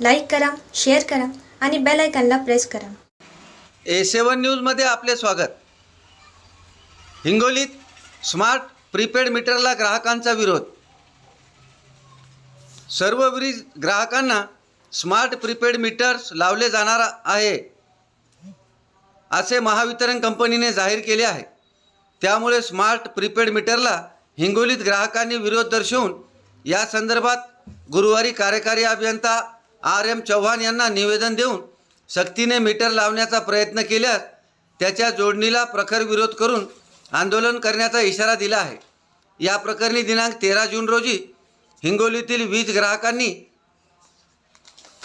Like करा, share करा आणि बेल आयकॉनला प्रेस करा. A7 न्यूजमध्ये आपले स्वागत. हिंगोलीत स्मार्ट प्रीपेड मीटरला ग्राहकांचा विरोध. सर्व वीज ग्राहकांना स्मार्ट प्रीपेड मीटर्स लावले जाणार आहे असे महावितरण कंपनीने जाहीर केले आहे. त्यामुळे स्मार्ट प्रीपेड मीटरला हिंगोलीत ग्राहकांनी विरोध दर्शवून या संदर्भात गुरुवारी कार्यकारी अभियंता RM चव्हाण यांना निवेदन देऊन सक्तीने मीटर लावण्याचा प्रयत्न केल्यास त्याच्या जोडणीला प्रखर विरोध करून आंदोलन करण्याचा इशारा दिला आहे. या प्रकरणी दिनांक 13 जून रोजी हिंगोलीतील वीज ग्राहकांनी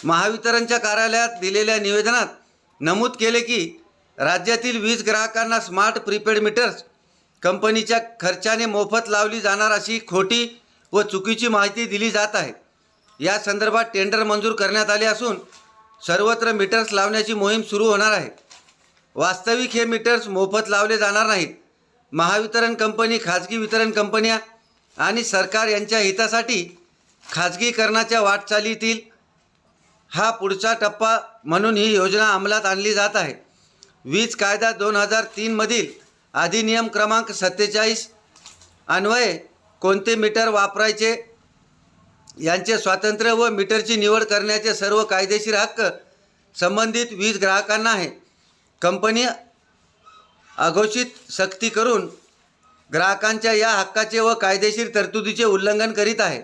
महावितरणच्या कार्यालयात दिलेल्या निवेदनात नमूद केले की राज्यातील वीज ग्राहकांना स्मार्ट प्रीपेड मीटर्स कंपनीच्या खर्चाने मोफत लावली जाणार अशी खोटी व चुकीची माहिती दिली जात आहे. या संदर्भात टेंडर मंजूर करण्यात आले असून सर्वत्र मीटर्स लावण्याची मोहीम सुरू होणार आहे. वास्तविक हे मीटर्स मोफत लावले जाणार नाहीत. महावितरण कंपनी, खाजगी वितरण कंपन्या आणि सरकार यांच्या हितासाठी खाजगीकरणाच्या वाटचालीतील हा पुढचा टप्पा म्हणून ही योजना अंमलात आणली जात आहे. वीज कायदा 2003 मधील अधिनियम क्रमांक 47 अन्वये कोणते मीटर वापरायचे यांचे स्वातंत्र्य व मीटरची निवड करण्याचे सर्व कायदेशीर हक्क संबंधित वीज ग्राहकांना आहे. कंपनी अघोषित सक्ती करून ग्राहकांच्या या हक्काचे व कायदेशीर तरतुदीचे उल्लंघन करीत आहे.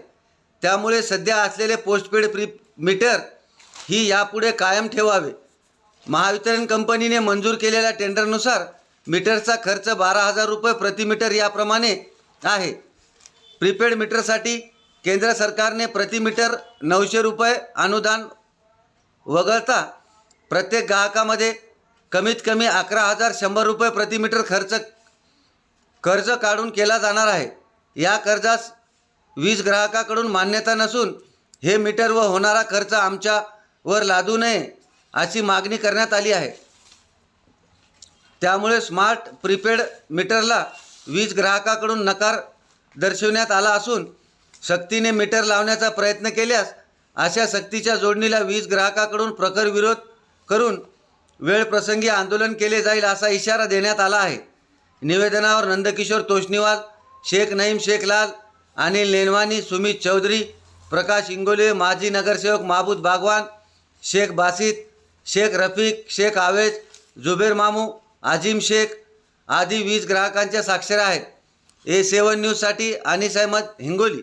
त्यामुळे सध्या असलेले पोस्टपेड मीटर ही यापुढे कायम ठेवावे. महावितरण कंपनीने मंजूर केलेल्या टेंडरनुसार मीटरचा खर्च 12,000 रुपये प्रति मीटर याप्रमाणे आहे. प्रीपेड मीटरसाठी केंद्र सरकारने प्रति मीटर 900 रुपये अनुदान वगळता प्रत्येक ग्राहकामध्ये कमीत कमी 11,100 रुपये प्रति मीटर कर्ज काढून केला जाणार आहे. या कर्जास वीज ग्राहकाकडून मान्यता नसून हे मीटर व होणारा खर्च आमच्यावर लादू नये अशी मागणी करण्यात आली आहे. त्यामुळे स्मार्ट प्रीपेड मीटरला वीज ग्राहकाकडून नकार दर्शवण्यात आला असून सक्तीने मीटर लावण्याचा प्रयत्न केल्यास अशा सक्तीच्या जोडणीला वीज ग्राहकाकडून प्रखर विरोध करून वेळप्रसंगी आंदोलन केले जाईल असा इशारा देण्यात आला आहे. निवेदनावर नंदकिशोर तोष्णीवाल, शेख नईम शेख लाल, अनिल नेनवानी, सुमित चौधरी, प्रकाश इंगोले, माजी नगरसेवक महबूद बागवान, शेख बासित, शेख रफीक, शेख आवेज, जुबेर मामू, आजिम शेख आदी वीज ग्राहकांच्या साक्षऱ्या आहेत. A7 न्यूजसाठी अनिस अहमद, हिंगोली.